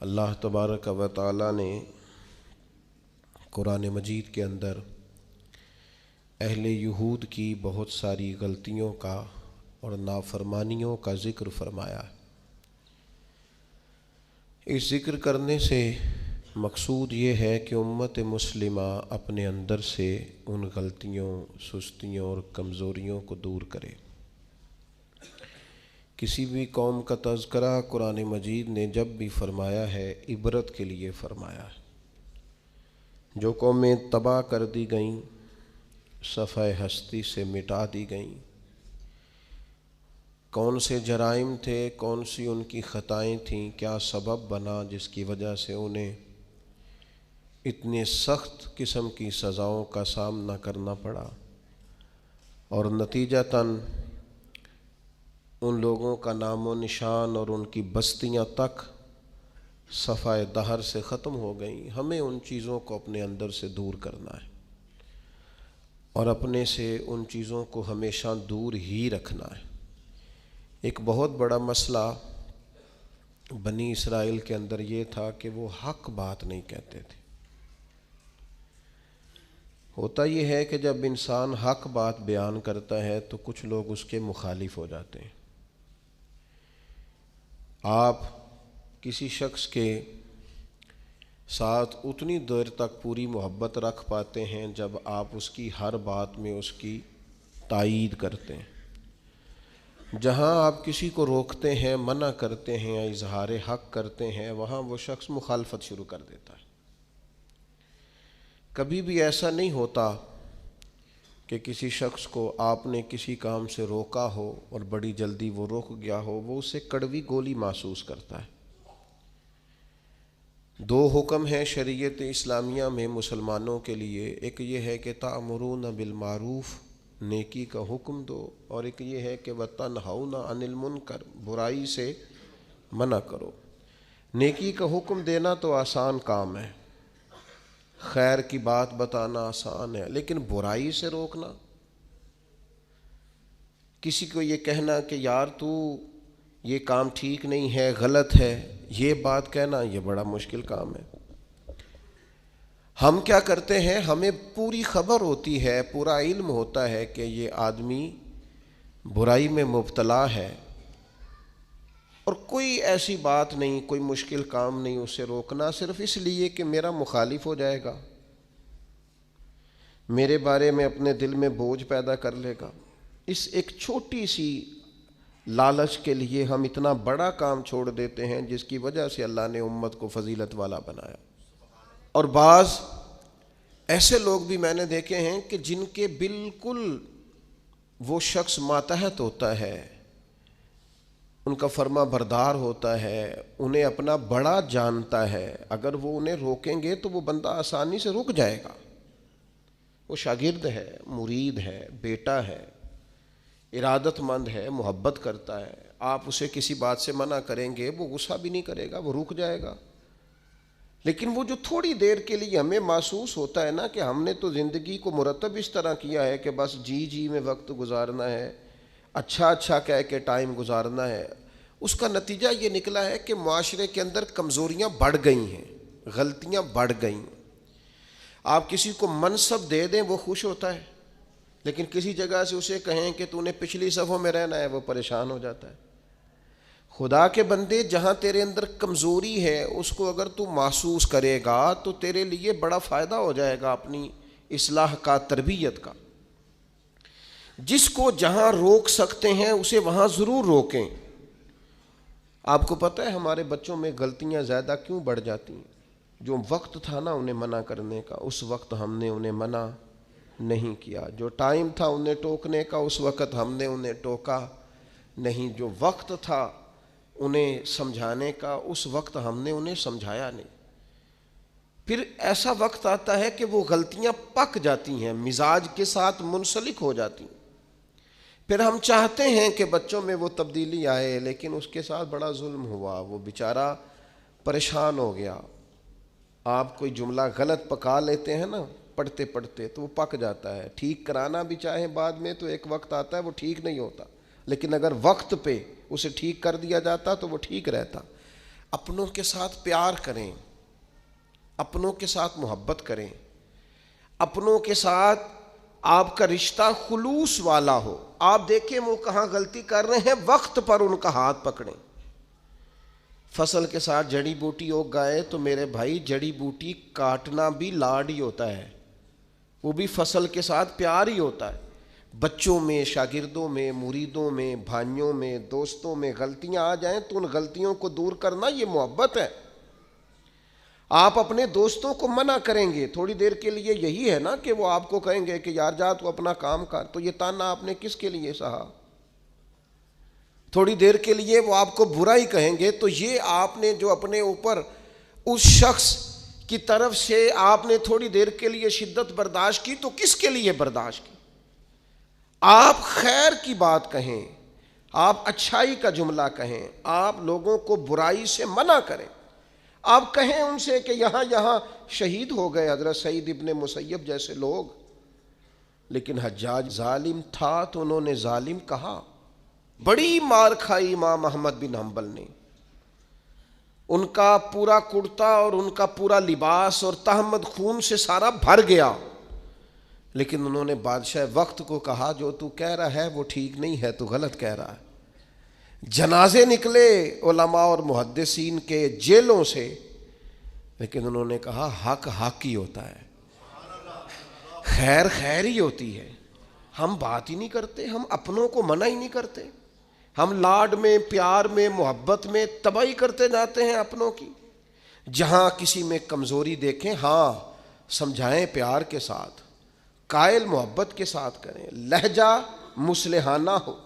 اللہ تبارک و تعالی نے قرآن مجید کے اندر اہل یہود کی بہت ساری غلطیوں کا اور نافرمانیوں کا ذکر فرمایا ہے۔ اس ذکر کرنے سے مقصود یہ ہے کہ امت مسلمہ اپنے اندر سے ان غلطیوں، سستیوں اور کمزوریوں کو دور کرے۔ کسی بھی قوم کا تذکرہ قرآن مجید نے جب بھی فرمایا ہے عبرت کے لیے فرمایا ہے۔ جو قومیں تباہ کر دی گئیں، صفحہ ہستی سے مٹا دی گئیں، کون سے جرائم تھے، کون سی ان کی خطائیں تھیں، کیا سبب بنا جس کی وجہ سے انہیں اتنے سخت قسم کی سزاؤں کا سامنا کرنا پڑا، اور نتیجتاً ان لوگوں کا نام و نشان اور ان کی بستیاں تک صفحہ دہر سے ختم ہو گئیں۔ ہمیں ان چیزوں کو اپنے اندر سے دور کرنا ہے اور اپنے سے ان چیزوں کو ہمیشہ دور ہی رکھنا ہے۔ ایک بہت بڑا مسئلہ بنی اسرائیل کے اندر یہ تھا کہ وہ حق بات نہیں کہتے تھے۔ ہوتا یہ ہے کہ جب انسان حق بات بیان کرتا ہے تو کچھ لوگ اس کے مخالف ہو جاتے ہیں۔ آپ کسی شخص کے ساتھ اتنی دیر تک پوری محبت رکھ پاتے ہیں جب آپ اس کی ہر بات میں اس کی تائید کرتے ہیں۔ جہاں آپ کسی کو روکتے ہیں، منع کرتے ہیں یا اظہار حق کرتے ہیں، وہاں وہ شخص مخالفت شروع کر دیتا ہے۔ کبھی بھی ایسا نہیں ہوتا کہ کسی شخص کو آپ نے کسی کام سے روکا ہو اور بڑی جلدی وہ رک گیا ہو، وہ اسے کڑوی گولی محسوس کرتا ہے۔ دو حکم ہیں شریعت اسلامیہ میں مسلمانوں کے لیے، ایک یہ ہے کہ تأمرون بالمعروف، نیکی کا حکم دو، اور ایک یہ ہے کہ وتنہون عن المنکر، برائی سے منع کرو۔ نیکی کا حکم دینا تو آسان کام ہے، خیر کی بات بتانا آسان ہے، لیکن برائی سے روکنا، کسی کو یہ کہنا کہ یار تو یہ کام ٹھیک نہیں ہے، غلط ہے، یہ بات کہنا، یہ بڑا مشکل کام ہے۔ ہم کیا کرتے ہیں، ہمیں پوری خبر ہوتی ہے، پورا علم ہوتا ہے کہ یہ آدمی برائی میں مبتلا ہے، اور کوئی ایسی بات نہیں، کوئی مشکل کام نہیں اسے روکنا، صرف اس لیے کہ میرا مخالف ہو جائے گا، میرے بارے میں اپنے دل میں بوجھ پیدا کر لے گا۔ اس ایک چھوٹی سی لالچ کے لیے ہم اتنا بڑا کام چھوڑ دیتے ہیں جس کی وجہ سے اللہ نے امت کو فضیلت والا بنایا۔ اور بعض ایسے لوگ بھی میں نے دیکھے ہیں کہ جن کے بالکل وہ شخص ماتحت ہوتا ہے، ان کا فرما بردار ہوتا ہے، انہیں اپنا بڑا جانتا ہے، اگر وہ انہیں روکیں گے تو وہ بندہ آسانی سے رک جائے گا۔ وہ شاگرد ہے، مرید ہے، بیٹا ہے، ارادت مند ہے، محبت کرتا ہے، آپ اسے کسی بات سے منع کریں گے وہ غصہ بھی نہیں کرے گا، وہ رک جائے گا۔ لیکن وہ جو تھوڑی دیر کے لیے ہمیں محسوس ہوتا ہے نا کہ ہم نے تو زندگی کو مرتب اس طرح کیا ہے کہ بس جی میں وقت گزارنا ہے، اچھا کہہ کے ٹائم گزارنا ہے، اس کا نتیجہ یہ نکلا ہے کہ معاشرے کے اندر کمزوریاں بڑھ گئی ہیں، غلطیاں بڑھ گئیں۔ آپ کسی کو منصب دے دیں وہ خوش ہوتا ہے، لیکن کسی جگہ سے اسے کہیں کہ تو نے پچھلی صفوں میں رہنا ہے، وہ پریشان ہو جاتا ہے۔ خدا کے بندے، جہاں تیرے اندر کمزوری ہے اس کو اگر تو محسوس کرے گا تو تیرے لیے بڑا فائدہ ہو جائے گا اپنی اصلاح کا، تربیت کا۔ جس کو جہاں روک سکتے ہیں اسے وہاں ضرور روکیں۔ آپ کو پتہ ہے ہمارے بچوں میں غلطیاں زیادہ کیوں بڑھ جاتی ہیں؟ جو وقت تھا نا انہیں منع کرنے کا، اس وقت ہم نے انہیں منع نہیں کیا۔ جو ٹائم تھا انہیں ٹوکنے کا، اس وقت ہم نے انہیں ٹوکا نہیں۔ جو وقت تھا انہیں سمجھانے کا، اس وقت ہم نے انہیں سمجھایا نہیں۔ پھر ایسا وقت آتا ہے کہ وہ غلطیاں پک جاتی ہیں، مزاج کے ساتھ منسلک ہو جاتی ہیں۔ پھر ہم چاہتے ہیں کہ بچوں میں وہ تبدیلی آئے، لیکن اس کے ساتھ بڑا ظلم ہوا، وہ بیچارہ پریشان ہو گیا۔ آپ کوئی جملہ غلط پکا لیتے ہیں نا پڑھتے پڑھتے تو وہ پک جاتا ہے، ٹھیک کرانا بھی چاہیں بعد میں تو ایک وقت آتا ہے وہ ٹھیک نہیں ہوتا، لیکن اگر وقت پہ اسے ٹھیک کر دیا جاتا تو وہ ٹھیک رہتا۔ اپنوں کے ساتھ پیار کریں، اپنوں کے ساتھ محبت کریں، اپنوں کے ساتھ آپ کا رشتہ خلوص والا ہو۔ آپ دیکھیں وہ کہاں غلطی کر رہے ہیں، وقت پر ان کا ہاتھ پکڑیں۔ فصل کے ساتھ جڑی بوٹی اگ گئے تو میرے بھائی جڑی بوٹی کاٹنا بھی لاڈ ہی ہوتا ہے، وہ بھی فصل کے ساتھ پیار ہی ہوتا ہے۔ بچوں میں، شاگردوں میں، مریدوں میں، بھائیوں میں، دوستوں میں غلطیاں آ جائیں تو ان غلطیوں کو دور کرنا یہ محبت ہے۔ آپ اپنے دوستوں کو منع کریں گے تھوڑی دیر کے لیے، یہی ہے نا کہ وہ آپ کو کہیں گے کہ یار جا تو اپنا کام کر، تو یہ تانا آپ نے کس کے لیے سہا؟ تھوڑی دیر کے لیے وہ آپ کو برا ہی کہیں گے، تو یہ آپ نے جو اپنے اوپر اس شخص کی طرف سے آپ نے تھوڑی دیر کے لیے شدت برداشت کی، تو کس کے لیے برداشت کی؟ آپ خیر کی بات کہیں، آپ اچھائی کا جملہ کہیں، آپ لوگوں کو برائی سے منع کریں۔ آپ کہیں ان سے کہ یہاں شہید ہو گئے حضرت سعید ابن مسیب جیسے لوگ، لیکن حجاج ظالم تھا تو انہوں نے ظالم کہا۔ بڑی مار کھائی امام احمد بن حنبل نے، ان کا پورا کرتا اور ان کا پورا لباس اور تہمت خون سے سارا بھر گیا، لیکن انہوں نے بادشاہ وقت کو کہا جو تو کہہ رہا ہے وہ ٹھیک نہیں ہے، تو غلط کہہ رہا ہے۔ جنازے نکلے علماء اور محدثین کے جیلوں سے، لیکن انہوں نے کہا حق حق ہی ہوتا ہے، خیر خیر ہی ہوتی ہے۔ ہم بات ہی نہیں کرتے، ہم اپنوں کو منع ہی نہیں کرتے، ہم لاڈ میں، پیار میں، محبت میں تباہی کرتے جاتے ہیں اپنوں کی۔ جہاں کسی میں کمزوری دیکھیں، ہاں سمجھائیں پیار کے ساتھ، قائل محبت کے ساتھ کریں، لہجہ مصلحانہ ہو،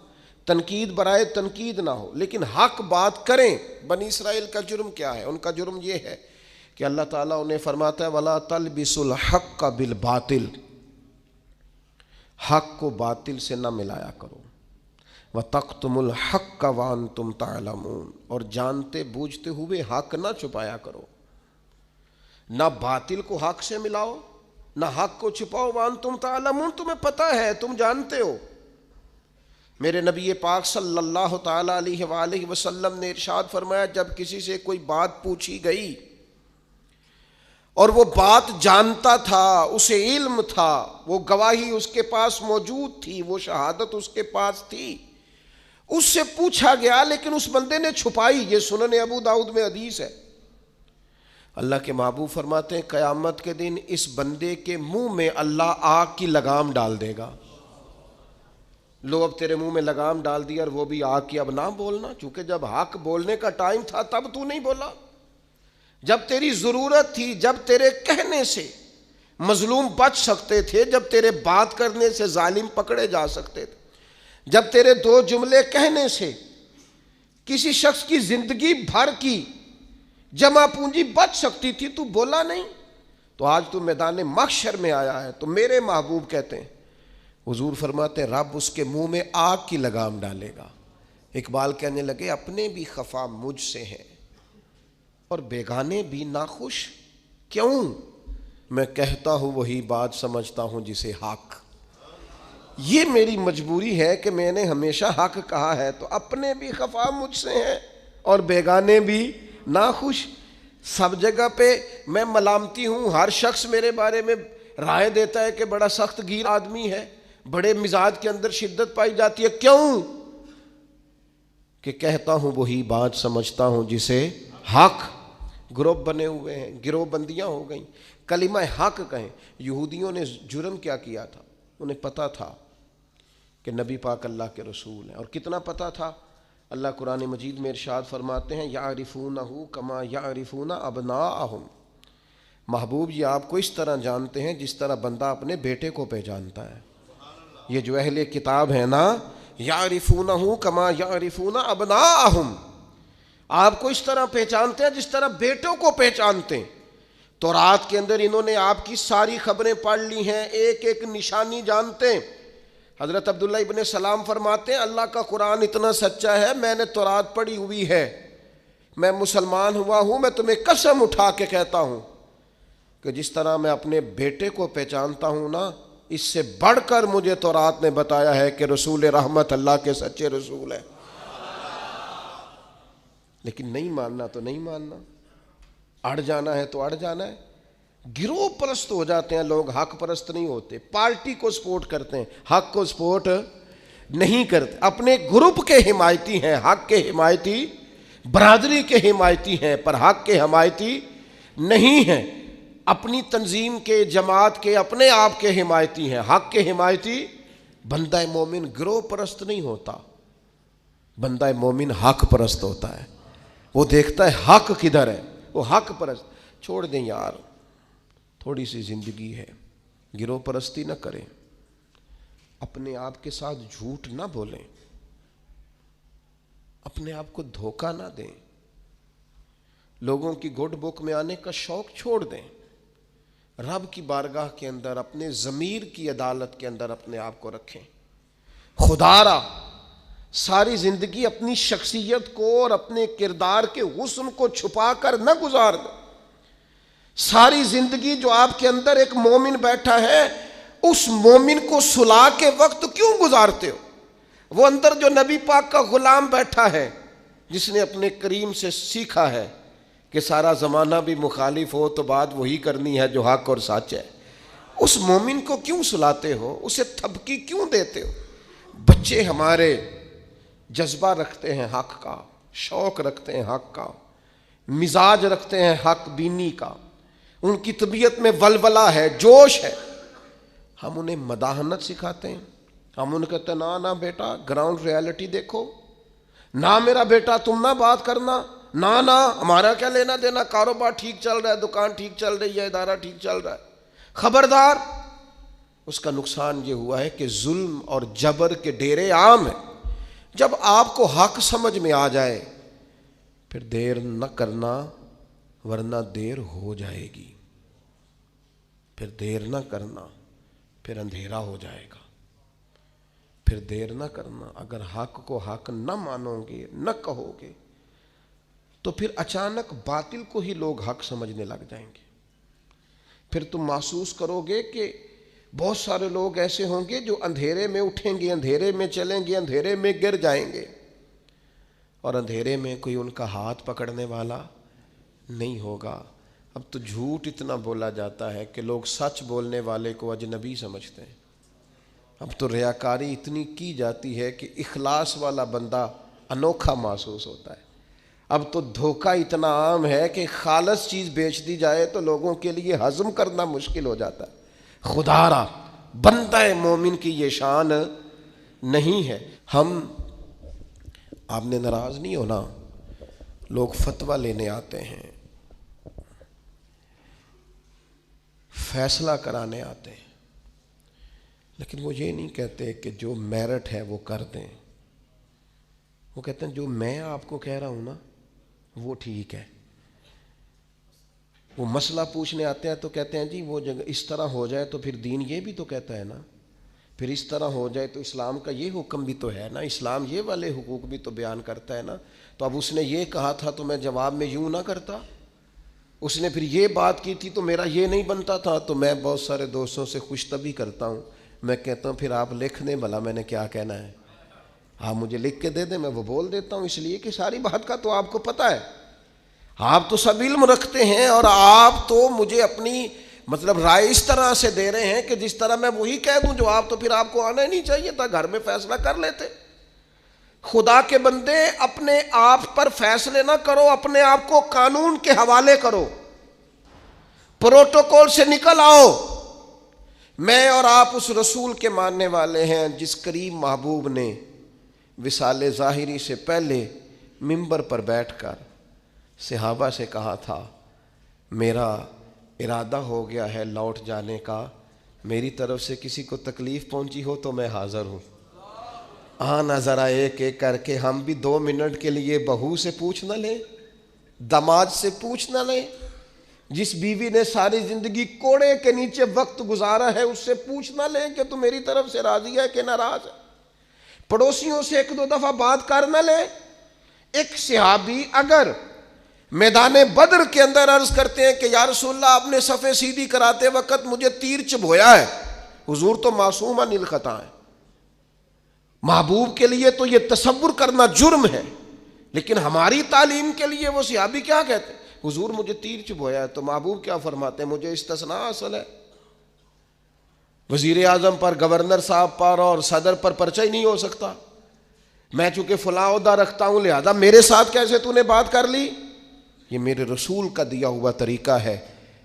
تنقید برائے تنقید نہ ہو، لیکن حق بات کریں۔ بنی اسرائیل کا جرم کیا ہے؟ ان کا جرم یہ ہے کہ اللہ تعالیٰ انہیں فرماتا ہے وَلَا تَلْبِسُوا الْحَقَّ بِالْبَاطِلِ، حق کو باطل سے نہ ملایا کرو، وَتَقْتُمُوا الْحَقَّ وَأَنْتُمْ تَعْلَمُونَ، اور جانتے بوجھتے ہوئے حق نہ چھپایا کرو۔ نہ باطل کو حق سے ملاؤ، نہ حق کو چھپاؤ، وَأَنْتُمْ تَعْلَمُونَ، تمہیں پتہ ہے، تم جانتے ہو۔ میرے نبی پاک صلی اللہ تعالی علیہ وآلہ وسلم نے ارشاد فرمایا جب کسی سے کوئی بات پوچھی گئی اور وہ بات جانتا تھا، اسے علم تھا، وہ گواہی اس کے پاس موجود تھی، وہ شہادت اس کے پاس تھی، اس سے پوچھا گیا لیکن اس بندے نے چھپائی۔ یہ سنن ابو داؤد میں حدیث ہے۔ اللہ کے محبوب فرماتے ہیں قیامت کے دن اس بندے کے منہ میں اللہ آگ کی لگام ڈال دے گا۔ لو اب تیرے منہ میں لگام ڈال دی اور وہ بھی آگ کی، اب نہ بولنا، چونکہ جب حق بولنے کا ٹائم تھا تب تو نہیں بولا، جب تیری ضرورت تھی، جب تیرے کہنے سے مظلوم بچ سکتے تھے، جب تیرے بات کرنے سے ظالم پکڑے جا سکتے تھے، جب تیرے دو جملے کہنے سے کسی شخص کی زندگی بھر کی جمع پونجی بچ سکتی تھی، تو بولا نہیں، تو آج تو میدان محشر میں آیا ہے۔ تو میرے محبوب کہتے ہیں، حضور فرماتے ہیں رب اس کے منہ میں آگ کی لگام ڈالے گا۔ اقبال کہنے لگے اپنے بھی خفا مجھ سے ہیں اور بیگانے بھی ناخوش، کیوں؟ میں کہتا ہوں وہی بات سمجھتا ہوں جسے حق۔ یہ میری مجبوری ہے کہ میں نے ہمیشہ حق کہا ہے، تو اپنے بھی خفا مجھ سے ہیں اور بیگانے بھی ناخوش۔ سب جگہ پہ میں ملامتی ہوں، ہر شخص میرے بارے میں رائے دیتا ہے کہ بڑا سخت گیر آدمی ہے، بڑے مزاج کے اندر شدت پائی جاتی ہے، کیوں؟ کہ کہتا ہوں وہی بات سمجھتا ہوں جسے حق۔ گروپ بنے ہوئے ہیں، گروہ بندیاں ہو گئیں، کلمہ حق کہیں۔ یہودیوں نے جرم کیا کیا تھا؟ انہیں پتا تھا کہ نبی پاک اللہ کے رسول ہیں، اور کتنا پتا تھا؟ اللہ قرآن مجید میں ارشاد فرماتے ہیں یعرفونہ کما یعرفون ابناءہم، محبوب یہ آپ کو اس طرح جانتے ہیں جس طرح بندہ اپنے بیٹے کو پہچانتا ہے۔ یہ جو اہل کتاب ہے نا، یعرفونہ کما یعرفون ابناءہم، آپ کو اس طرح پہچانتے ہیں جس طرح بیٹوں کو پہچانتے ہیں۔ تورات کے اندر انہوں نے آپ کی ساری خبریں پڑھ لی ہیں، ایک ایک نشانی جانتے ہیں۔ حضرت عبداللہ ابن سلام فرماتے ہیں اللہ کا قرآن اتنا سچا ہے، میں نے تورات پڑھی ہوئی ہے، میں مسلمان ہوا ہوں، میں تمہیں قسم اٹھا کے کہتا ہوں کہ جس طرح میں اپنے بیٹے کو پہچانتا ہوں نا، اس سے بڑھ کر مجھے تورات نے بتایا ہے کہ رسول رحمت اللہ کے سچے رسول ہیں۔ لیکن نہیں ماننا تو نہیں ماننا، اڑ جانا ہے تو اڑ جانا ہے۔ گروہ پرست ہو جاتے ہیں لوگ، حق پرست نہیں ہوتے، پارٹی کو سپورٹ کرتے ہیں، حق کو سپورٹ نہیں کرتے، اپنے گروپ کے حمایتی ہیں، حق کے حمایتی، برادری کے حمایتی ہیں، پر حق کے حمایتی نہیں ہیں، اپنی تنظیم کے، جماعت کے، اپنے آپ کے حمایتی ہیں، حق کے حمایتی۔ بندہ مومن گروہ پرست نہیں ہوتا، بندہ مومن حق پرست ہوتا ہے، وہ دیکھتا ہے حق کدھر ہے، وہ حق پرست۔ چھوڑ دیں یار، تھوڑی سی زندگی ہے، گروہ پرستی نہ کریں، اپنے آپ کے ساتھ جھوٹ نہ بولیں، اپنے آپ کو دھوکہ نہ دیں، لوگوں کی گڈ بک میں آنے کا شوق چھوڑ دیں، رب کی بارگاہ کے اندر، اپنے ضمیر کی عدالت کے اندر اپنے آپ کو رکھیں۔ خدا را ساری زندگی اپنی شخصیت کو اور اپنے کردار کے حسن کو چھپا کر نہ گزار دیں۔ ساری زندگی جو آپ کے اندر ایک مومن بیٹھا ہے، اس مومن کو صلح کے وقت کیوں گزارتے ہو؟ وہ اندر جو نبی پاک کا غلام بیٹھا ہے، جس نے اپنے کریم سے سیکھا ہے کہ سارا زمانہ بھی مخالف ہو تو بات وہی کرنی ہے جو حق اور سچ ہے، اس مومن کو کیوں سلاتے ہو؟ اسے تھپکی کیوں دیتے ہو؟ بچے ہمارے جذبہ رکھتے ہیں حق کا، شوق رکھتے ہیں حق کا، مزاج رکھتے ہیں حق بینی کا، ان کی طبیعت میں ولولہ ہے، جوش ہے، ہم انہیں مداحنت سکھاتے ہیں، ہم انہیں کہتے ہیں نہ بیٹا گراؤنڈ ریالٹی دیکھو، نہ میرا بیٹا تم نہ بات کرنا، نہ ہمارا کیا لینا دینا، کاروبار ٹھیک چل رہا ہے، دکان ٹھیک چل رہی ہے، ادارہ ٹھیک چل رہا ہے، خبردار۔ اس کا نقصان یہ ہوا ہے کہ ظلم اور جبر کے ڈیرے عام ہیں۔ جب آپ کو حق سمجھ میں آ جائے پھر دیر نہ کرنا، ورنہ دیر ہو جائے گی، پھر دیر نہ کرنا، پھر اندھیرا ہو جائے گا، پھر دیر نہ کرنا۔ اگر حق کو حق نہ مانو گے، نہ کہو گے، تو پھر اچانک باطل کو ہی لوگ حق سمجھنے لگ جائیں گے۔ پھر تم محسوس کرو گے کہ بہت سارے لوگ ایسے ہوں گے جو اندھیرے میں اٹھیں گے، اندھیرے میں چلیں گے، اندھیرے میں گر جائیں گے، اور اندھیرے میں کوئی ان کا ہاتھ پکڑنے والا نہیں ہوگا۔ اب تو جھوٹ اتنا بولا جاتا ہے کہ لوگ سچ بولنے والے کو اجنبی سمجھتے ہیں۔ اب تو ریاکاری اتنی کی جاتی ہے کہ اخلاص والا بندہ انوکھا محسوس ہوتا ہے۔ اب تو دھوکہ اتنا عام ہے کہ خالص چیز بیچ دی جائے تو لوگوں کے لیے ہضم کرنا مشکل ہو جاتا ہے۔ خدا را بندہ مومن کی یہ شان نہیں ہے۔ آپ نے ناراض نہیں ہونا، لوگ فتویٰ لینے آتے ہیں، فیصلہ کرانے آتے ہیں، لیکن وہ یہ نہیں کہتے کہ جو میرٹ ہے وہ کر دیں، وہ کہتے ہیں جو میں آپ کو کہہ رہا ہوں نا وہ ٹھیک ہے۔ وہ مسئلہ پوچھنے آتے ہیں تو کہتے ہیں جی وہ جگہ اس طرح ہو جائے تو پھر دین یہ بھی تو کہتا ہے نا، پھر اس طرح ہو جائے تو اسلام کا یہ حکم بھی تو ہے نا، اسلام یہ والے حقوق بھی تو بیان کرتا ہے نا، تو اب اس نے یہ کہا تھا تو میں جواب میں یوں نہ کرتا، اس نے پھر یہ بات کی تھی تو میرا یہ نہیں بنتا تھا۔ تو میں بہت سارے دوستوں سے خوش طبعی کرتا ہوں، میں کہتا ہوں پھر آپ لکھ دیں بھلا میں نے کیا کہنا ہے، آپ مجھے لکھ کے دے دیں، میں وہ بول دیتا ہوں، اس لیے کہ ساری بات کا تو آپ کو پتہ ہے، آپ تو سب علم رکھتے ہیں، اور آپ تو مجھے اپنی رائے اس طرح سے دے رہے ہیں کہ جس طرح میں وہی کہہ دوں جو آپ، تو پھر آپ کو آنا ہی نہیں چاہیے تھا، گھر میں فیصلہ کر لیتے۔ خدا کے بندے اپنے آپ پر فیصلے نہ کرو، اپنے آپ کو قانون کے حوالے کرو، پروٹوکول سے نکل آؤ۔ میں اور آپ اس رسول کے ماننے والے ہیں جس کریم محبوب نے وصال ظاہری سے پہلے منبر پر بیٹھ کر صحابہ سے کہا تھا میرا ارادہ ہو گیا ہے لوٹ جانے کا، میری طرف سے کسی کو تکلیف پہنچی ہو تو میں حاضر ہوں۔ آنا ذرا ایک ایک کر کے ہم بھی 2 منٹ کے لیے بہو سے پوچھ نہ لیں، داماد سے پوچھ نہ لیں، جس بیوی نے ساری زندگی کوڑے کے نیچے وقت گزارا ہے اس سے پوچھ نہ لیں کہ تو میری طرف سے راضی ہے کہ ناراض ہے، پڑوسیوں سے 1-2 دفعہ بات کر نہ لیں۔ ایک صحابی اگر میدان بدر کے اندر عرض کرتے ہیں کہ یا رسول اللہ آپ نے صفیں سیدھی کراتے وقت مجھے تیر چبھویا ہے، حضور تو معصوم عن الخطا ہے، محبوب کے لیے تو یہ تصور کرنا جرم ہے لیکن ہماری تعلیم کے لیے وہ صحابی کیا کہتے ہیں؟ حضور مجھے تیر چبھویا ہے، تو محبوب کیا فرماتے ہیں؟ مجھے استثناء حاصل ہے، وزیر اعظم پر، گورنر صاحب پر اور صدر پر پرچہ ہی نہیں ہو سکتا، میں چونکہ فلاں عہدہ رکھتا ہوں لہذا میرے ساتھ کیسے تو نے بات کر لی؟ یہ میرے رسول کا دیا ہوا طریقہ ہے۔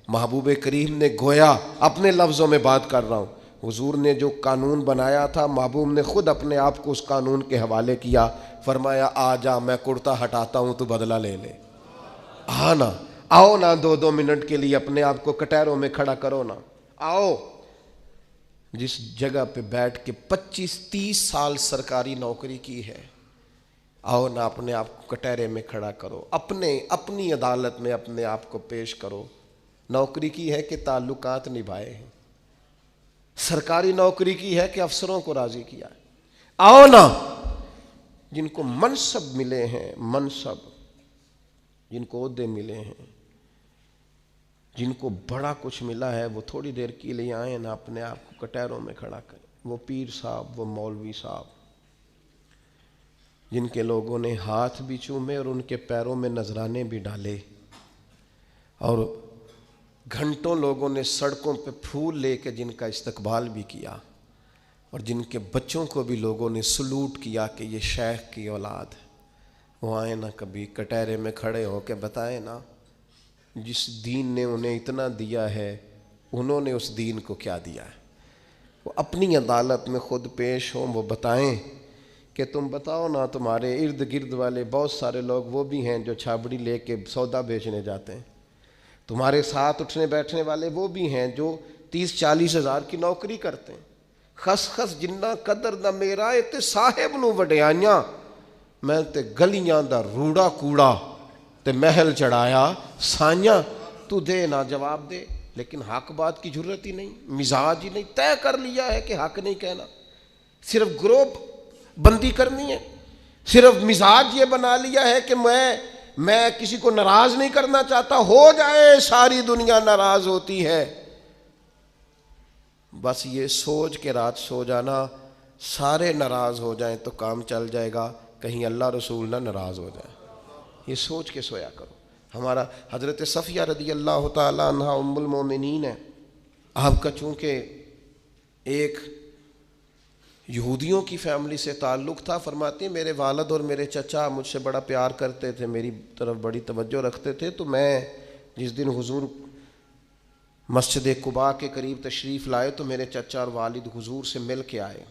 محبوب کریم نے گویا اپنے لفظوں میں بات کر رہا ہوں، حضور نے جو قانون بنایا تھا محبوب نے خود اپنے آپ کو اس قانون کے حوالے کیا، فرمایا آ جا میں کرتا ہٹاتا ہوں تو بدلہ لے لے، نا آؤ نا 2 منٹ کے لیے اپنے آپ کو کٹہروں میں کھڑا کرو نا، آؤ جس جگہ پہ بیٹھ کے 25-30 سال سرکاری نوکری کی ہے، آؤ نا اپنے آپ کو کٹہرے میں کھڑا کرو، اپنی عدالت میں اپنے آپ کو پیش کرو۔ نوکری کی ہے کہ تعلقات نبھائے ہیں، سرکاری نوکری کی ہے کہ افسروں کو راضی کیا ہے۔ آؤ نا، جن کو منصب ملے ہیں، منصب جن کو عہدے ملے ہیں، جن کو بڑا کچھ ملا ہے، وہ تھوڑی دیر کے لیے آئیں نا اپنے آپ کو کٹہروں میں کھڑا کریں۔ وہ پیر صاحب، وہ مولوی صاحب جن کے لوگوں نے ہاتھ بھی چومے اور ان کے پیروں میں نذرانے بھی ڈالے، اور گھنٹوں لوگوں نے سڑکوں پہ پھول لے کے جن کا استقبال بھی کیا، اور جن کے بچوں کو بھی لوگوں نے سلوٹ کیا کہ یہ شیخ کی اولاد ہے، وہ آئے نا کبھی کٹہرے میں کھڑے ہو کے بتائیں نا جس دین نے انہیں اتنا دیا ہے انہوں نے اس دین کو کیا دیا ہے۔ وہ اپنی عدالت میں خود پیش ہوں، وہ بتائیں کہ تم بتاؤ نا، تمہارے ارد گرد والے بہت سارے لوگ وہ بھی ہیں جو چھابڑی لے کے سودا بیچنے جاتے ہیں، تمہارے ساتھ اٹھنے بیٹھنے والے وہ بھی ہیں جو 30-40 ہزار کی نوکری کرتے ہیں، خس خس جنہ قدر نہ میرا تے صاحب نو وڈیائیاں، میں تے گلیاں دا روڑا کوڑا تے محل چڑھایا سائیاں، تو دے نہ جواب دے، لیکن حق بات کی جرت ہی نہیں، مزاج ہی نہیں، طے کر لیا ہے کہ حق نہیں کہنا، صرف گروپ بندی کرنی ہے، صرف مزاج یہ بنا لیا ہے کہ میں کسی کو ناراض نہیں کرنا چاہتا، ہو جائے ساری دنیا ناراض ہوتی ہے، بس یہ سوچ کے رات سو جانا سارے ناراض ہو جائیں تو کام چل جائے گا، کہیں اللہ رسول نہ ناراض ہو جائے، یہ سوچ کے سویا کرو۔ ہمارا حضرت صفیہ رضی اللہ تعالی عنہ ام المومنین ہے، آپ کا چونکہ ایک یہودیوں کی فیملی سے تعلق تھا، فرماتے ہیں میرے والد اور میرے چچا مجھ سے بڑا پیار کرتے تھے، میری طرف بڑی توجہ رکھتے تھے، تو میں جس دن حضور مسجد قباء کے قریب تشریف لائے تو میرے چچا اور والد حضور سے مل کے آئے،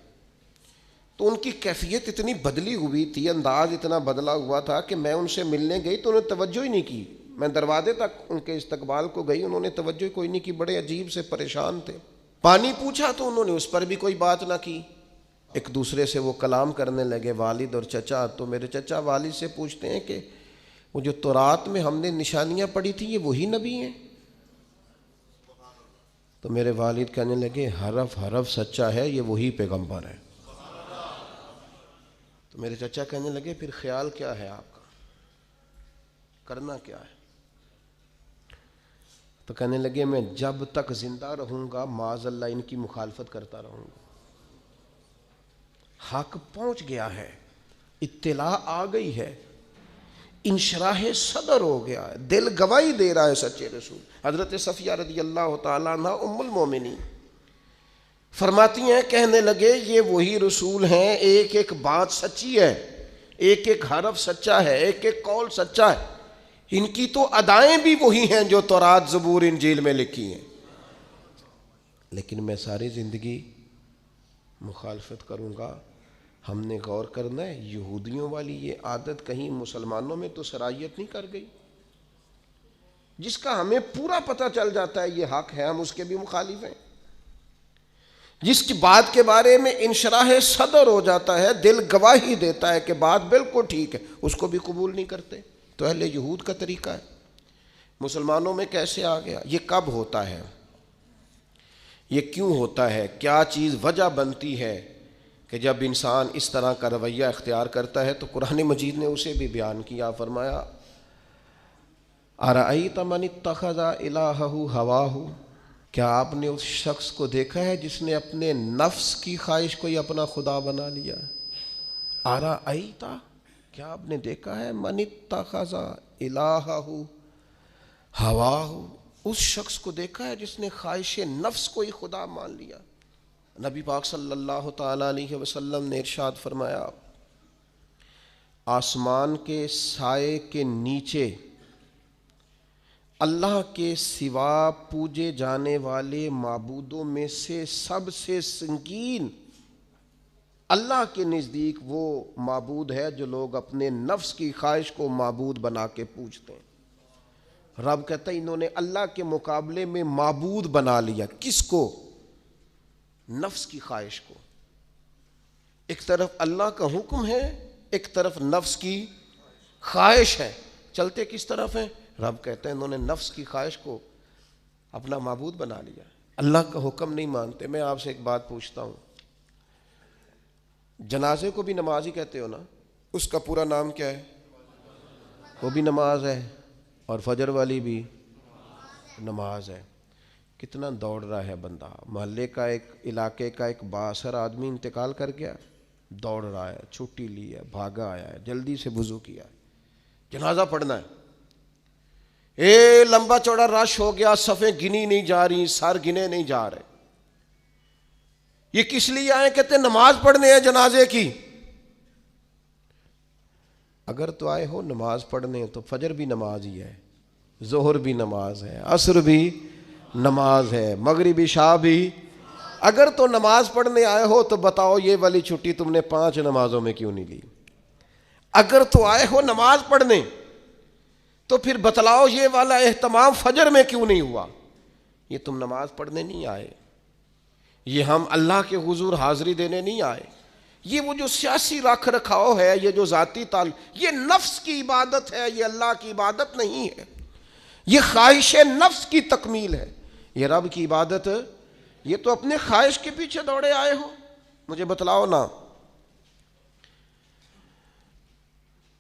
تو ان کی کیفیت اتنی بدلی ہوئی تھی، انداز اتنا بدلا ہوا تھا کہ میں ان سے ملنے گئی تو انہوں نے توجہ ہی نہیں کی، میں دروازے تک ان کے استقبال کو گئی، انہوں نے توجہ کوئی نہیں کی، بڑے عجیب سے پریشان تھے، پانی پوچھا تو انہوں نے اس پر بھی کوئی بات نہ کی، ایک دوسرے سے وہ کلام کرنے لگے والد اور چچا، تو میرے چچا والد سے پوچھتے ہیں کہ وہ جو تورات میں ہم نے نشانیاں پڑھی تھی یہ وہی نبی ہیں؟ تو میرے والد کہنے لگے حرف حرف سچا ہے، یہ وہی پیغمبر ہے۔ تو میرے چچا کہنے لگے پھر خیال کیا ہے آپ کا، کرنا کیا ہے؟ تو کہنے لگے میں جب تک زندہ رہوں گا معاذ اللہ ان کی مخالفت کرتا رہوں گا۔ حق پہنچ گیا ہے، اطلاع آ گئی ہے، انشراح صدر ہو گیا ہے، دل گواہی دے رہا ہے سچے رسول۔ حضرت صفیہ رضی اللہ تعالیٰ عنہ ام المومنین فرماتی ہیں کہنے لگے یہ وہی رسول ہیں، ایک ایک بات سچی ہے، ایک ایک حرف سچا ہے، ایک ایک قول سچا ہے، ان کی تو ادائیں بھی وہی ہیں جو تورات زبور انجیل میں لکھی ہیں، لیکن میں ساری زندگی مخالفت کروں گا۔ ہم نے غور کرنا ہے یہودیوں والی یہ عادت کہیں مسلمانوں میں تو سرایت نہیں کر گئی، جس کا ہمیں پورا پتہ چل جاتا ہے یہ حق ہے ہم اس کے بھی مخالف ہیں، جس کی بات کے بارے میں انشراح صدر ہو جاتا ہے، دل گواہی دیتا ہے کہ بات بالکل ٹھیک ہے، اس کو بھی قبول نہیں کرتے۔ تو اہل یہود کا طریقہ ہے، مسلمانوں میں کیسے آ گیا؟ یہ کب ہوتا ہے، یہ کیوں ہوتا ہے، کیا چیز وجہ بنتی ہے کہ جب انسان اس طرح کا رویہ اختیار کرتا ہے؟ تو قرآن مجید نے اسے بھی بیان کیا، فرمایا اَرَأَيْتَ مَنِ اتَّخَذَ إِلَٰهَهُ هَوَاهُ، کیا آپ نے اس شخص کو دیکھا ہے جس نے اپنے نفس کی خواہش کو ہی اپنا خدا بنا لیا؟ اَرَأَيْتَ، کیا آپ نے دیکھا ہے من اتخذ الہہ ہواہ، اس شخص کو دیکھا ہے جس نے خواہش نفس کو ہی خدا مان لیا؟ نبی پاک صلی اللہ تعالی علیہ وسلم نے ارشاد فرمایا آسمان کے سائے کے نیچے اللہ کے سوا پوجے جانے والے معبودوں میں سے سب سے سنگین اللہ کے نزدیک وہ معبود ہے جو لوگ اپنے نفس کی خواہش کو معبود بنا کے پوجتے ہیں۔ رب کہتا ہے انہوں نے اللہ کے مقابلے میں معبود بنا لیا۔ کس کو؟ نفس کی خواہش کو۔ ایک طرف اللہ کا حکم ہے، ایک طرف نفس کی خواہش ہے، چلتے کس طرف ہیں؟ رب کہتا ہے انہوں نے نفس کی خواہش کو اپنا معبود بنا لیا، اللہ کا حکم نہیں مانتے۔ میں آپ سے ایک بات پوچھتا ہوں، جنازے کو بھی نماز ہی کہتے ہو نا؟ اس کا پورا نام کیا ہے؟ وہ بھی نماز ہے، اور فجر والی بھی نماز ہے۔ کتنا دوڑ رہا ہے بندہ، محلے کا ایک علاقے کا ایک بااثر آدمی انتقال کر گیا، دوڑ رہا ہے، چھٹی لی ہے، بھاگا آیا ہے، جلدی سے وضو کیا ہے، جنازہ پڑھنا ہے، لمبا چوڑا رش ہو گیا، صفیں گنی نہیں جا رہی، سر گنے نہیں جا رہے۔ یہ کس لیے آئے؟ کہتے ہیں نماز پڑھنے ہیں جنازے کی۔ اگر تو آئے ہو نماز پڑھنے تو فجر بھی نماز ہی ہے، ظہر بھی نماز ہے، عصر بھی نماز ہے، مغرب عشاء بھی۔ اگر تو نماز پڑھنے آئے ہو تو بتاؤ یہ والی چھٹی تم نے 5 نمازوں میں کیوں نہیں لی؟ اگر تو آئے ہو نماز پڑھنے تو پھر بتلاؤ یہ والا اہتمام فجر میں کیوں نہیں ہوا؟ یہ تم نماز پڑھنے نہیں آئے، یہ ہم اللہ کے حضور حاضری دینے نہیں آئے۔ یہ وہ جو سیاسی رکھ رکھاؤ ہے، یہ جو ذاتی یہ نفس کی عبادت ہے، یہ اللہ کی عبادت نہیں ہے، یہ خواہش نفس کی تکمیل ہے۔ یہ رب کی عبادت، یہ تو اپنے خواہش کے پیچھے دوڑے آئے ہو۔ مجھے بتلاؤ نا۔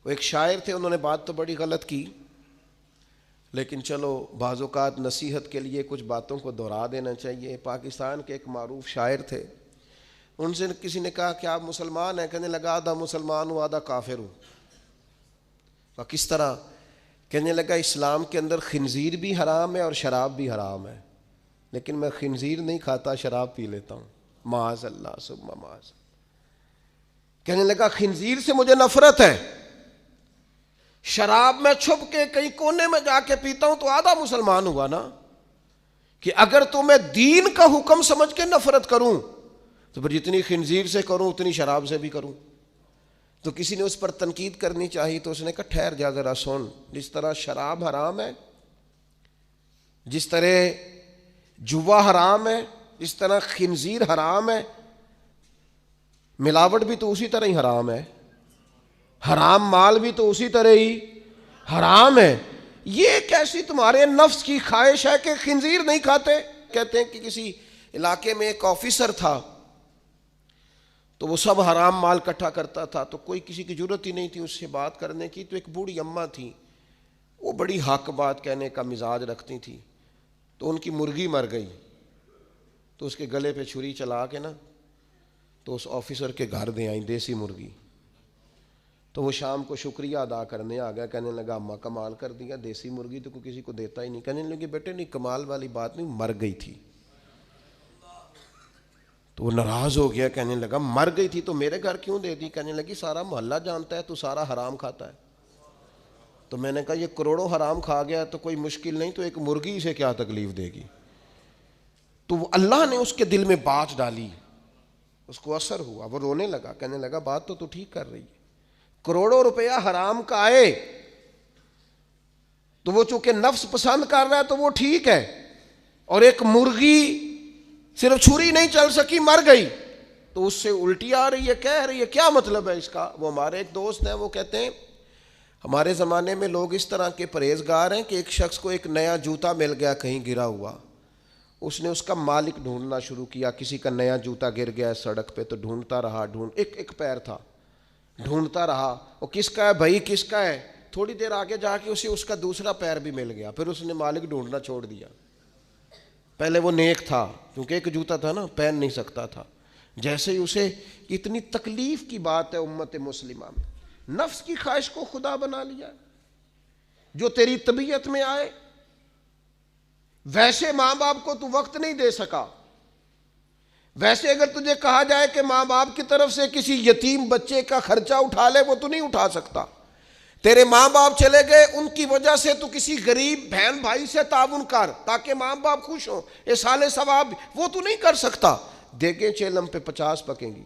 وہ ایک شاعر تھے، انہوں نے بات تو بڑی غلط کی، لیکن چلو بعض اوقات نصیحت کے لیے کچھ باتوں کو دہرا دینا چاہیے۔ پاکستان کے ایک معروف شاعر تھے، ان سے کسی نے کہا کہ آپ مسلمان ہیں؟ کہنے لگا آدھا مسلمان ہوں آدھا کافر ہوں۔ کہا کس طرح؟ کہنے لگا اسلام کے اندر خنزیر بھی حرام ہے اور شراب بھی حرام ہے، لیکن میں خنزیر نہیں کھاتا، شراب پی لیتا ہوں، معاذ اللہ ثم معاذ۔ کہنے لگا خنزیر سے مجھے نفرت ہے، شراب میں چھپ کے کئی کونے میں جا کے پیتا ہوں تو آدھا مسلمان ہوا نا۔ کہ اگر تو میں دین کا حکم سمجھ کے نفرت کروں تو پھر جتنی خنزیر سے کروں اتنی شراب سے بھی کروں۔ تو کسی نے اس پر تنقید کرنی چاہی تو اس نے کہا ٹھہر جا ذرا سن، جس طرح شراب حرام ہے، جس طرح جوا حرام ہے، جس طرح خنزیر حرام ہے، ملاوٹ بھی تو اسی طرح ہی حرام ہے، حرام مال بھی تو اسی طرح ہی حرام ہے۔ یہ کیسی تمہارے نفس کی خواہش ہے کہ خنزیر نہیں کھاتے؟ کہتے ہیں کہ کسی علاقے میں ایک آفیسر تھا تو وہ سب حرام مال اکٹھا کرتا تھا، تو کوئی کسی کی ضرورت ہی نہیں تھی اس سے بات کرنے کی۔ تو ایک بوڑھی اماں تھی، وہ بڑی حق بات کہنے کا مزاج رکھتی تھی، تو ان کی مرغی مر گئی، تو اس کے گلے پہ چھری چلا کے نا تو اس آفیسر کے گھر دے آئیں دیسی مرغی۔ تو وہ شام کو شکریہ ادا کرنے آ گیا، کہنے لگا اماں کمال کر دیا، دیسی مرغی تو کوئی کسی کو دیتا ہی نہیں۔ کہنے لگے بیٹے نہیں، کمال والی بات نہیں، مر گئی تھی۔ تو وہ ناراض ہو گیا، کہنے لگا مر گئی تھی تو میرے گھر کیوں دے دی؟ کہنے لگی سارا محلہ جانتا ہے تو سارا حرام کھاتا ہے۔ تو میں نے کہا یہ کروڑوں حرام کھا گیا تو کوئی مشکل نہیں، تو ایک مرغی سے کیا تکلیف دے گی؟ تو وہ اللہ نے اس کے دل میں بات ڈالی، اس کو اثر ہوا، وہ رونے لگا، کہنے لگا بات تو ٹھیک کر رہی ہے، کروڑوں روپیہ حرام کا آئے تو وہ چونکہ نفس پسند کر رہا ہے تو وہ ٹھیک ہے، اور ایک مرغی صرف چھری نہیں چل سکی مر گئی تو اس سے الٹی آ رہی ہے، کہہ رہی ہے، کیا مطلب ہے اس کا؟ وہ ہمارے ایک دوست ہیں، وہ کہتے ہیں ہمارے زمانے میں لوگ اس طرح کے پرہیزگار ہیں کہ ایک شخص کو ایک نیا جوتا مل گیا کہیں گرا ہوا، اس نے اس کا مالک ڈھونڈنا شروع کیا۔ کسی کا نیا جوتا گر گیا سڑک پہ تو ڈھونڈتا رہا، ایک پیر تھا، ڈھونڈتا رہا، وہ کس کا ہے بھائی، کس کا ہے؟ تھوڑی دیر آگے جا کے اسے اس کا دوسرا پیر بھی مل گیا، پھر اس نے مالک ڈھونڈنا چھوڑ دیا۔ پہلے وہ نیک تھا کیونکہ ایک جوتا تھا نا، پہن نہیں سکتا تھا، جیسے ہی اسے اتنی تکلیف کی بات ہے امت مسلمہ میں، نفس کی خواہش کو خدا بنا لیا، جو تیری طبیعت میں آئے ویسے ماں باپ کو تو وقت نہیں دے سکا، ویسے اگر تجھے کہا جائے کہ ماں باپ کی طرف سے کسی یتیم بچے کا خرچہ اٹھا لے، وہ تو نہیں اٹھا سکتا۔ تیرے ماں باپ چلے گئے، ان کی وجہ سے تو کسی غریب بہن بھائی سے تعاون کر تاکہ ماں باپ خوش ہوں، احسان ثواب، وہ تو نہیں کر سکتا۔ دیکھیں چیلم پہ 50 پکیں گی،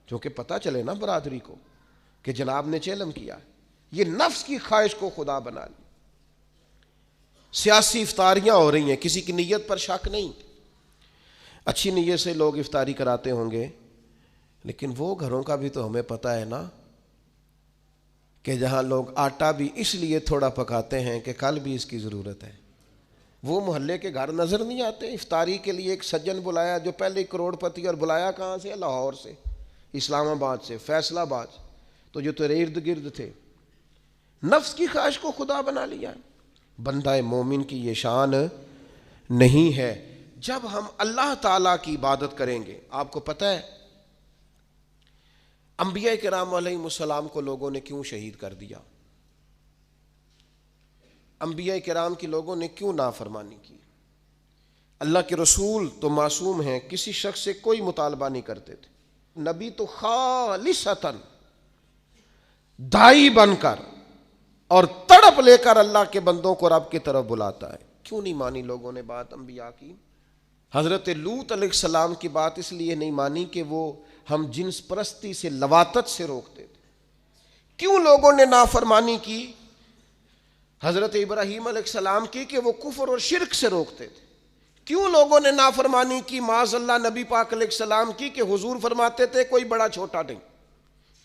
کیونکہ پتہ چلے نا برادری کو کہ جناب نے چیلم کیا۔ یہ نفس کی خواہش کو خدا بنا لی۔ سیاسی افطاریاں ہو رہی ہیں، کسی کی نیت پر شک نہیں، اچھی نیت سے لوگ افطاری کراتے ہوں گے، لیکن وہ گھروں کا بھی تو ہمیں پتہ ہے نا کہ جہاں لوگ آٹا بھی اس لیے تھوڑا پکاتے ہیں کہ کل بھی اس کی ضرورت ہے۔ وہ محلے کے گھر نظر نہیں آتے؟ افطاری کے لیے ایک سجن بلایا جو پہلے کروڑ پتی، اور بلایا کہاں سے؟ لاہور سے، اسلام آباد سے، فیصل آباد، تو جو تیرے ارد گرد تھے۔ نفس کی خواہش کو خدا بنا لیا۔ بندہ مومن کی یہ شان نہیں ہے۔ جب ہم اللہ تعالیٰ کی عبادت کریں گے، آپ کو پتہ ہے انبیاء کرام علیہم السلام کو لوگوں نے کیوں شہید کر دیا؟ انبیاء کرام کی لوگوں نے کیوں نافرمانی کی؟ اللہ کے رسول تو معصوم ہیں، کسی شخص سے کوئی مطالبہ نہیں کرتے تھے۔ نبی تو خالصتاً داعی بن کر اور تڑپ لے کر اللہ کے بندوں کو رب کی طرف بلاتا ہے۔ کیوں نہیں مانی لوگوں نے بات انبیاء کی؟ حضرت لوط علیہ السلام کی بات اس لیے نہیں مانی کہ وہ ہم جنس پرستی سے، لواطت سے روکتے تھے۔ کیوں لوگوں نے نافرمانی کی حضرت ابراہیم علیہ السلام کی؟ کہ وہ کفر اور شرک سے روکتے تھے۔ کیوں لوگوں نے نافرمانی کی معاذ اللہ نبی پاک علیہ السلام کی؟ کہ حضور فرماتے تھے کوئی بڑا چھوٹا نہیں۔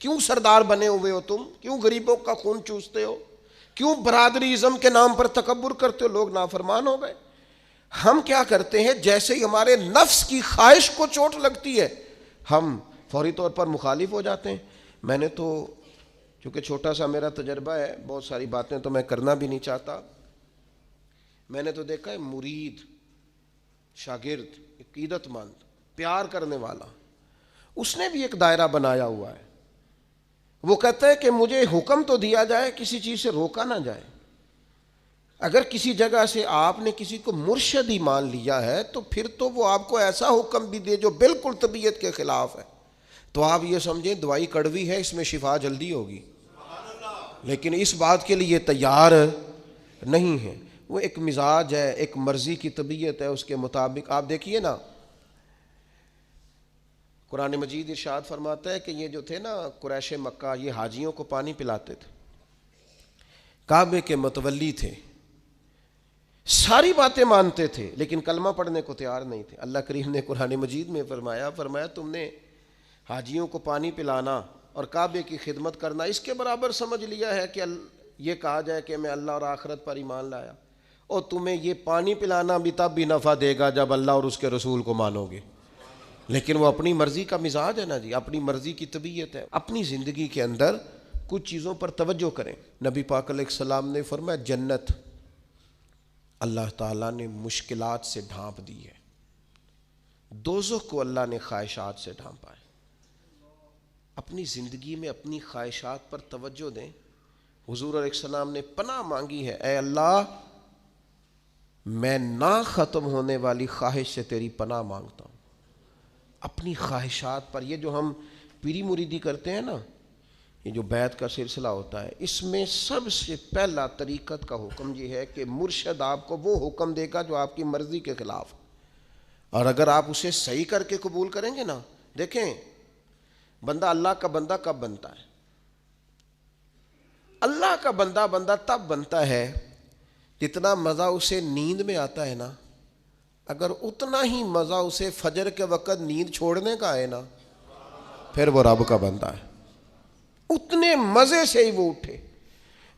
کیوں سردار بنے ہوئے ہو تم؟ کیوں غریبوں کا خون چوستے ہو؟ کیوں برادری ازم کے نام پر تکبر کرتے ہو؟ لوگ نافرمان ہو گئے۔ ہم کیا کرتے ہیں؟ جیسے ہی ہمارے نفس کی خواہش کو چوٹ لگتی ہے، ہم فوری طور پر مخالف ہو جاتے ہیں۔ میں نے تو، چونکہ چھوٹا سا میرا تجربہ ہے، بہت ساری باتیں تو میں کرنا بھی نہیں چاہتا، میں نے تو دیکھا ہے مرید، شاگرد، عقیدت مند، پیار کرنے والا، اس نے بھی ایک دائرہ بنایا ہوا ہے۔ وہ کہتا ہے کہ مجھے حکم تو دیا جائے، کسی چیز سے روکا نہ جائے۔ اگر کسی جگہ سے آپ نے کسی کو مرشد ہی مان لیا ہے تو پھر تو وہ آپ کو ایسا حکم بھی دے جو بالکل طبیعت کے خلاف ہے، تو آپ یہ سمجھیں دوائی کڑوی ہے، اس میں شفا جلدی ہوگی، لیکن اس بات کے لیے تیار نہیں ہے۔ وہ ایک مزاج ہے، ایک مرضی کی طبیعت ہے، اس کے مطابق آپ دیکھیے نا، قرآن مجید ارشاد فرماتا ہے کہ یہ جو تھے نا قریش مکہ، یہ حاجیوں کو پانی پلاتے تھے، کعبے کے متولی تھے، ساری باتیں مانتے تھے، لیکن کلمہ پڑھنے کو تیار نہیں تھے۔ اللہ کریم نے قرآن مجید میں فرمایا تم نے حاجیوں کو پانی پلانا اور کعبے کی خدمت کرنا اس کے برابر سمجھ لیا ہے کہ یہ کہا جائے کہ میں اللہ اور آخرت پر ایمان لایا، اور تمہیں یہ پانی پلانا بھی تب بھی نفع دے گا جب اللہ اور اس کے رسول کو مانو گے۔ لیکن وہ اپنی مرضی کا مزاج ہے نا جی، اپنی مرضی کی طبیعت ہے۔ اپنی زندگی کے اندر کچھ چیزوں پر توجہ کریں۔ نبی پاک علیہ السلام نے فرمایا جنت اللہ تعالیٰ نے مشکلات سے ڈھانپ دی ہے، دوزخ کو اللہ نے خواہشات سے ڈھانپا ہے۔ اپنی زندگی میں اپنی خواہشات پر توجہ دیں۔ حضور علیہ السلام نے پناہ مانگی ہے، اے اللہ میں نہ ختم ہونے والی خواہش سے تیری پناہ مانگتا ہوں۔ اپنی خواہشات پر، یہ جو ہم پیری مریدی کرتے ہیں نا، یہ جو بیعت کا سلسلہ ہوتا ہے، اس میں سب سے پہلا طریقت کا حکم یہ ہے کہ مرشد آپ کو وہ حکم دے گا جو آپ کی مرضی کے خلاف، اور اگر آپ اسے صحیح کر کے قبول کریں گے نا، دیکھیں بندہ اللہ کا بندہ کب بنتا ہے؟ اللہ کا بندہ تب بنتا ہے جتنا مزہ اسے نیند میں آتا ہے نا، اگر اتنا ہی مزہ اسے فجر کے وقت نیند چھوڑنے کا آئے نا، پھر وہ رب کا بندہ ہے۔ اتنے مزے سے ہی وہ اٹھے،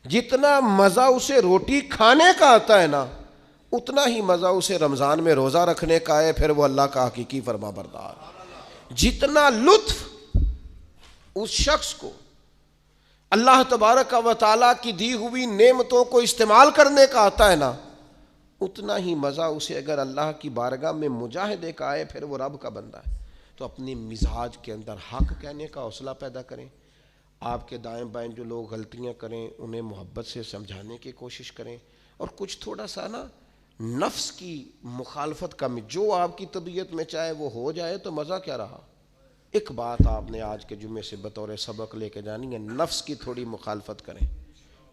جتنا مزہ اسے روٹی کھانے کا آتا ہے نا، اتنا ہی مزہ اسے رمضان میں روزہ رکھنے کا ہے، پھر وہ اللہ کا حقیقی فرما بردار۔ جتنا لطف اس شخص کو اللہ تبارک و تعالیٰ کی دی ہوئی نعمتوں کو استعمال کرنے کا آتا ہے نا، اتنا ہی مزہ اسے اگر اللہ کی بارگاہ میں مجاہدے کا آئے، پھر وہ رب کا بندہ ہے۔ تو اپنی مزاج کے اندر حق کہنے کا حوصلہ پیدا کریں، آپ کے دائیں بائیں جو لوگ غلطیاں کریں انہیں محبت سے سمجھانے کی کوشش کریں، اور کچھ تھوڑا سا نا نفس کی مخالفت کم، جو آپ کی طبیعت میں چاہے وہ ہو جائے تو مزہ کیا رہا۔ ایک بات آپ نے آج کے جمعے سے بطور سبق لے کے جانی ہے، نفس کی تھوڑی مخالفت کریں،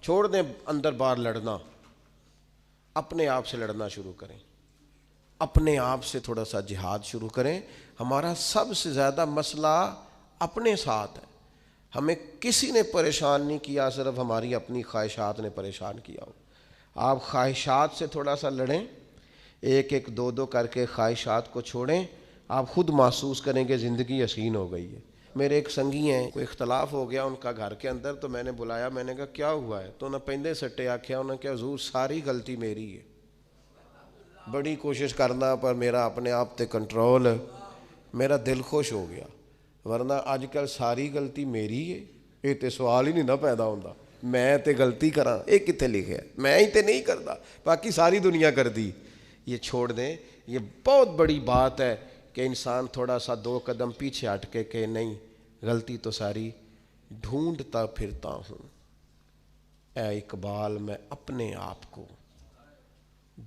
چھوڑ دیں اندر باہر لڑنا، اپنے آپ سے لڑنا شروع کریں، اپنے آپ سے تھوڑا سا جہاد شروع کریں۔ ہمارا سب سے زیادہ مسئلہ اپنے ساتھ ہے، ہمیں کسی نے پریشان نہیں کیا، صرف ہماری اپنی خواہشات نے پریشان کیا ہو۔ آپ خواہشات سے تھوڑا سا لڑیں، ایک ایک دو دو کر کے خواہشات کو چھوڑیں، آپ خود محسوس کریں کہ زندگی حسین ہو گئی ہے۔ میرے ایک سنگی ہیں، کوئی اختلاف ہو گیا ان کا گھر کے اندر، تو میں نے بلایا، میں نے کہا کیا ہوا ہے؟ تو انہیں پہلے سٹے آکھیا، انہوں نے کہا حضور ساری غلطی میری ہے، بڑی کوشش کرنا پر میرا اپنے آپ تے کنٹرول، میرا دل خوش ہو گیا، ورنہ آج کل ساری غلطی میری ہے، یہ تے سوال ہی نہیں نہ پیدا ہوتا، میں تے غلطی کراں، یہ کتے لکھے ہے، میں ہی تے نہیں کرتا، باقی ساری دنیا کر دی۔ یہ چھوڑ دیں، یہ بہت بڑی بات ہے کہ انسان تھوڑا سا دو قدم پیچھے ہٹ کے کہ نہیں، غلطی تو ساری ڈھونڈتا پھرتا ہوں، اے اقبال میں اپنے آپ کو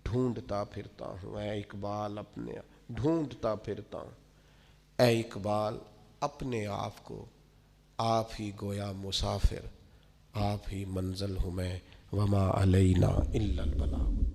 ڈھونڈتا پھرتا ہوں، اے اقبال اپنے ڈھونڈتا پھرتا ہوں، اے اقبال اپنے آپ کو، آپ ہی گویا مسافر، آپ ہی منزل ہوں میں، وما علینا الا البلاغ۔